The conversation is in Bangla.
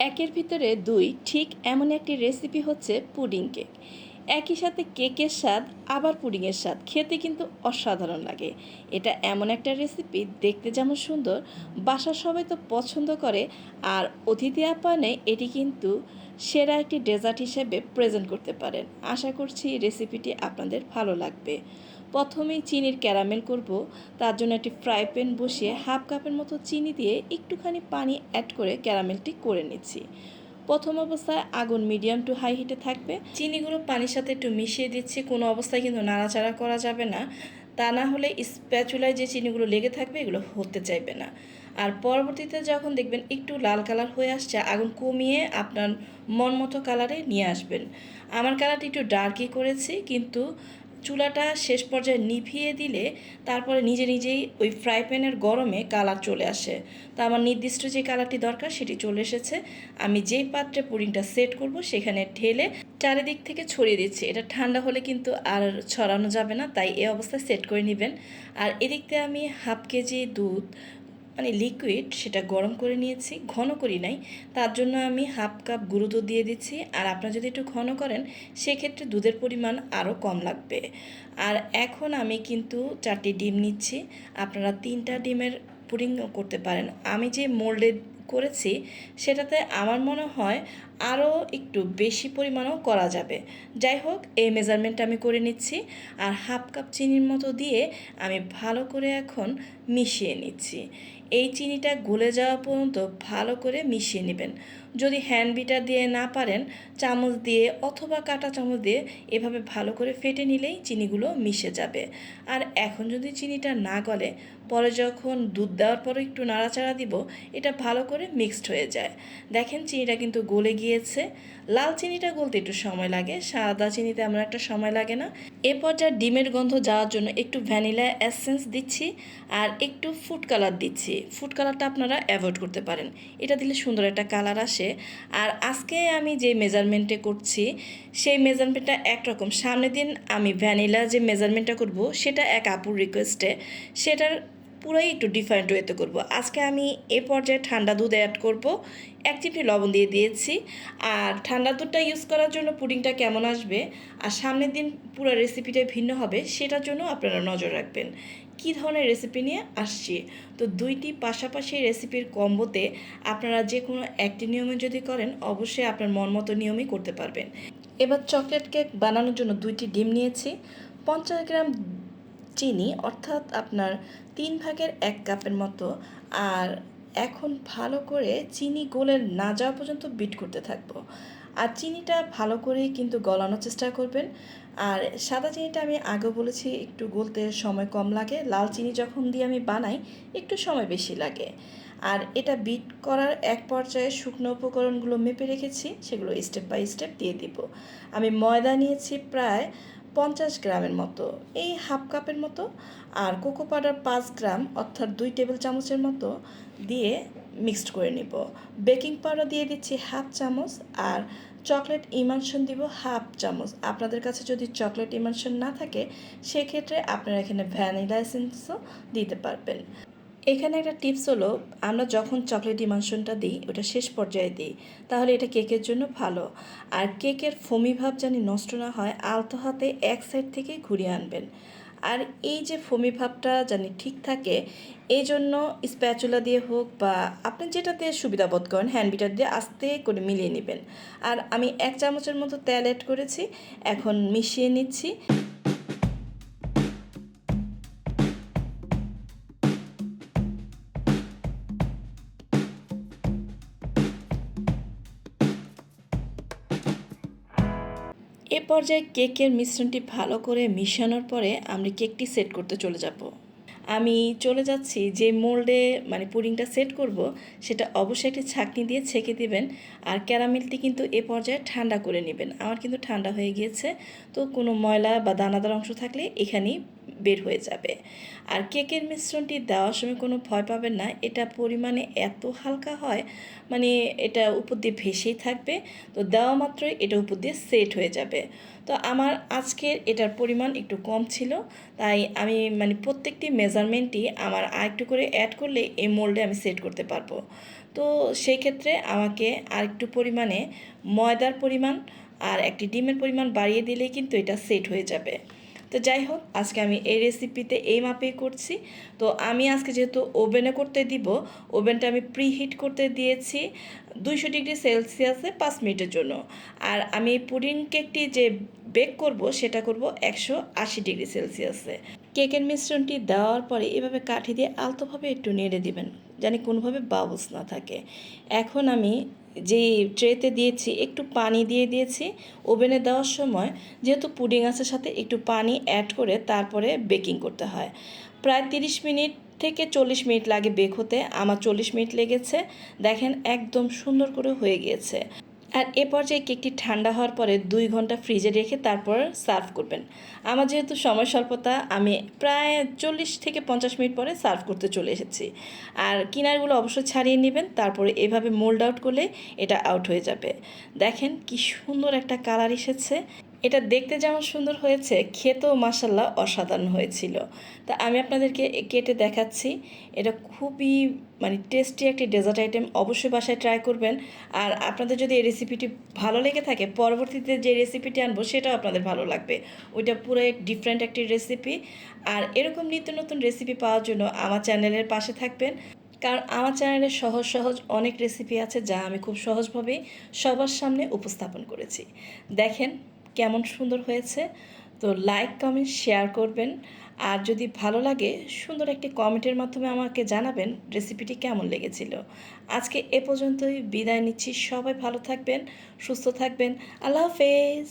একের ভিতরে দুই ঠিক এমন একটি রেসিপি হচ্ছে পুডিং কেক। একই সাথে কেকের স্বাদ আবার পুডিংয়ের স্বাদ খেতে কিন্তু অসাধারণ লাগে। এটা এমন একটা রেসিপি দেখতে যেমন সুন্দর, বাসার সবাই তো পছন্দ করে। আর অতিথি আপ্যায়নে এটি কিন্তু সেরা একটি ডেজার্ট হিসেবে প্রেজেন্ট করতে পারেন। আশা করছি রেসিপিটি আপনাদের ভালো লাগবে। প্রথমেই চিনির ক্যারামেল করব। তার জন্য একটি ফ্রাই প্যান বসিয়ে হাফ কাপের মতো চিনি দিয়ে একটুখানি পানি অ্যাড করে ক্যারামেলটি করে নিচ্ছি। প্রথম অবস্থায় আগুন মিডিয়াম টু হাই হিটে থাকবে। চিনিগুলো পানির সাথে একটু মিশিয়ে দিচ্ছি। কোনো অবস্থায় কিন্তু নাড়াচাড়া করা যাবে না, তা না হলে স্প্যাচুলায় যে চিনিগুলো লেগে থাকবে এগুলো হতে চাইবে না। আর পরবর্তীতে যখন দেখবেন একটু লাল কালার হয়ে আসছে, আগুন কমিয়ে আপনার মন মতো কালারে নিয়ে আসবেন। আমার কালারটি একটু ডার্কই করেছি, কিন্তু চুলাটা শেষ পর্যায়ে নিভিয়ে দিলে তারপরে নিজে নিজেই ওই ফ্রাই প্যানের গরমে কালার চলে আসে। তো আমার নির্দিষ্ট যে কালারটি দরকার সেটি চলে এসেছে। আমি যেই পাত্রে পুডিংটা সেট করব সেখানে ঢেলে চারিদিক থেকে ছড়িয়ে দিচ্ছি। এটা ঠান্ডা হলে কিন্তু আর ছড়ানো যাবে না, তাই এই অবস্থায় সেট করে নেবেন। আর এদিক থেকে আমি হাফ কেজি দুধ লিকুইড সেটা গরম করে নিয়েছি, ঘন করি নাই, তার জন্য আমি হাফ কাপ গুঁড়ো দুধ দিয়ে দিচ্ছি। আর আপনারা যদি একটু ঘন করেন সেক্ষেত্রে দুধের পরিমাণ আরও কম লাগবে। আর এখন আমি কিন্তু 4টি ডিম নিচ্ছি। আপনারা 3টা ডিমের পুডিং করতে পারেন। আমি যে মোল্ডে করেছি সেটাতে আমার মনে হয় আরও একটু বেশি পরিমাণও করা যাবে। যাই হোক, এই মেজারমেন্টটা আমি করে নিচ্ছি। আর হাফ কাপ চিনির মতো দিয়ে আমি ভালো করে এখন মিশিয়ে নিচ্ছি। এই চিনিটা গলে যাওয়া পর্যন্ত ভালো করে মিশিয়ে নেবেন। যদি হ্যান্ড বিটার দিয়ে না পারেন, চামচ দিয়ে অথবা কাঁটা চামচ দিয়ে এভাবে ভালো করে ফেটে নিলেই চিনিগুলো মিশে যাবে। আর এখন যদি চিনিটা না গলে, পরে যখন দুধ দেওয়ার পরে একটু নাড়াচাড়া দিব, এটা ভালো করে মিক্সড হয়ে যায়। দেখেন চিনিটা কিন্তু গলে গিয়েছে। লাল চিনিটা গলতে একটু সময় লাগে, সাদা চিনিতে আমার একটা সময় লাগে না। এ পর্যায়ে ডিমের গন্ধ যাওয়ার জন্য একটু ভ্যানিলা এসেন্স দিচ্ছি আর একটু ফুড কালার দিচ্ছি। ফুড কালারটা আপনারা অ্যাভয়েড করতে পারেন, এটা দিলে সুন্দর একটা কালার আসে। আর আজকে আমি যে মেজারমেন্টে করছি সেই মেজারমেন্টটা একরকম। সামনের দিন আমি ভ্যানিলা যে মেজারমেন্টটা করব সেটা এক আপুর রিকোয়েস্টে, সেটার পুরাই একটু ডিফারেন্ট ওয়েতে করব। আজকে আমি এ পর্যায়ে ঠান্ডা দুধ অ্যাড করব, 1 চিমটি লবণ দিয়ে দিয়েছি। আর ঠান্ডা দুধটা ইউজ করার জন্য পুডিংটা কেমন আসবে আর সামনের দিন পুরো রেসিপিটা ভিন্ন হবে সেটার জন্য আপনারা নজর রাখবেন। কী ধরনের রেসিপি নিয়ে আসছি, তো দুইটি পাশাপাশি রেসিপির কম্বোতে আপনারা যে কোনো একটি নিয়মে যদি করেন অবশ্যই আপনার মন মতো নিয়মই করতে পারবেন। এবার চকলেট কেক বানানোর জন্য 2টি ডিম নিয়েছি, 50 গ্রাম চিনি অর্থাৎ আপনার 3/1 কাপের মতো। আর এখন ভালো করে চিনি গলে না যাওয়া পর্যন্ত বিট করতে থাকবো। আর চিনিটা ভালো করেই কিন্তু গলানোর চেষ্টা করবেন। আর সাদা চিনিটা আমি আগেও বলেছি একটু গলতে সময় কম লাগে, লাল চিনি যখন দিয়ে আমি বানাই একটু সময় বেশি লাগে। আর এটা বিট করার এক পর্যায়ে শুকনো উপকরণগুলো মেপে রেখেছি, সেগুলো স্টেপ বাই স্টেপ দিয়ে দিব। আমি ময়দা নিয়েছি প্রায় 50 গ্রামের মতো, এই হাফ কাপের মতো। আর কোকো পাউডার 5 গ্রাম অর্থাৎ 2 টেবিল চামচের মতো দিয়ে মিক্সড করে নিব। বেকিং পাউডার দিয়ে দিচ্ছি হাফ চামচ আর চকলেট ইমানশন দিব হাফ চামচ। আপনাদের কাছে যদি চকলেট ইমানশন না থাকে সেক্ষেত্রে আপনারা এখানে ভ্যানিলা এসেন্সও দিতে পারবেন। এখানে একটা টিপস হলো, আমরা যখন চকলেট ইমানশনটা দিই ওটা শেষ পর্যায়ে দিই, তাহলে এটা কেকের জন্য ভালো। আর কেকের ফোমি ভাব জানি নষ্ট না হয়, আলতো হাতে এক সাইড থেকে ঘুরিয়ে আনবেন। আর এই যে ফোমি ভাবটা জানি ঠিক থাকে, এই জন্য স্প্যাচুলা দিয়ে হোক বা আপনি যেটাতে সুবিধা বোধ করেন হ্যান্ড বিটার দিয়ে আস্তে করে মিলিয়ে নেবেন। আর আমি 1 চামচের মতো তেল অ্যাড করেছি, এখন মিশিয়ে নিচ্ছি। এ পর্যায়ে কেকের মিশ্রণটি ভালো করে মিশানোর পরে আমরা কেকটি সেট করতে চলে যাব। আমি চলে যাচ্ছি যে মোল্ডে পুডিংটা সেট করব সেটা অবশ্যই একটি ছাঁকনি দিয়ে ছেঁকে দিবেন। আর ক্যারামেলটি কিন্তু এ পর্যায়ে ঠান্ডা করে নেবেন। আমার কিন্তু ঠান্ডা হয়ে গিয়েছে, তো কোনো ময়লা বা দানাদার অংশ থাকলে এখানেই বের হয়ে যাবে। আর কেকের মিশ্রণটি দেওয়ার সময় কোনো ভয় পাবেন না, এটা পরিমাণে এত হালকা হয়, এটা উপর দিয়ে ভেসেই থাকবে। তো দেওয়া মাত্রই এটা উপর দিয়ে সেট হয়ে যাবে। তো আমার আজকের এটার পরিমাণ একটু কম ছিল, তাই আমি প্রত্যেকটি মেজারমেন্টই আমার আরেকটু করে অ্যাড করলে এই মোল্ডে আমি সেট করতে পারবো। তো সেই ক্ষেত্রে আমাকে আরেকটু পরিমাণে ময়দার পরিমাণ আর একটি ডিমের পরিমাণ বাড়িয়ে দিলেই কিন্তু এটা সেট হয়ে যাবে। তো যাই হোক, আজকে আমি এই রেসিপিতে এই মাপেই করছি। তো আমি আজকে যেহেতু ওভেনে করতে দিব, ওভেনটা আমি প্রিহিট করতে দিয়েছি 200 ডিগ্রি সেলসিয়াসে 5 মিনিটের জন্য। আর আমি এই পুডিং কেকটি যে বেক করব সেটা করব 180 ডিগ্রি সেলসিয়াসে। কেকের মিশ্রণটি দেওয়ার পরে এভাবে কাঠি দিয়ে আলতোভাবে একটু নেড়ে দিবেন, যেন কোনোভাবে বাবলস না থাকে। এখন আমি যেই ট্রেতে দিয়েছি একটু পানি দিয়ে দিয়েছি। ওভেনে দেওয়ার সময় যেহেতু পুডিং আছে সাথে একটু পানি অ্যাড করে তারপরে বেকিং করতে হয়। প্রায় 30 মিনিট থেকে 40 মিনিট লাগে বেক হতে। আমার 40 মিনিট লেগেছে। দেখেন একদম সুন্দর করে হয়ে গিয়েছে। আর এ পর্যায়ে কেকটি ঠান্ডা হওয়ার পরে 2 ঘন্টা ফ্রিজে রেখে তারপর সার্ভ করবেন। আমার যেহেতু সময় স্বল্পতা, আমি প্রায় 40 থেকে 50 মিনিট পরে সার্ভ করতে চলে এসেছি। আর কিনারগুলো অবশ্যই ছাড়িয়ে নেবেন, তারপরে এভাবে মোল্ড আউট করলে এটা আউট হয়ে যাবে। দেখেন কি সুন্দর একটা কালার এসেছে। এটা দেখতে যেমন সুন্দর হয়েছে, খেতেও মাশাল্লাহ অসাধারণ হয়েছিল। তা আমি আপনাদেরকে কেটে দেখাচ্ছি। এটা খুবই টেস্টি একটি ডেজার্ট আইটেম, অবশ্যই বাসায় ট্রাই করবেন। আর আপনাদের যদি এই রেসিপিটি ভালো লেগে থাকে, পরবর্তীতে যে রেসিপিটি আনবো সেটাও আপনাদের ভালো লাগবে। ওইটা পুরো ডিফারেন্ট একটি রেসিপি। আর এরকম নিত্য নতুন রেসিপি পাওয়ার জন্য আমার চ্যানেলের পাশে থাকবেন, কারণ আমার চ্যানেলে সহজ সহজ অনেক রেসিপি আছে যা আমি খুব সহজভাবেই সবার সামনে উপস্থাপন করেছি। দেখেন কেমন সুন্দর হয়েছে। তো লাইক কমেন্ট শেয়ার করবেন। আর যদি ভালো লাগে সুন্দর একটি কমেন্টের মাধ্যমে আমাকে জানাবেন রেসিপিটি কেমন লেগেছিল। আজকে এ পর্যন্তই বিদায় নিচ্ছি। সবাই ভালো থাকবেন, সুস্থ থাকবেন। আল্লাহ হাফেজ।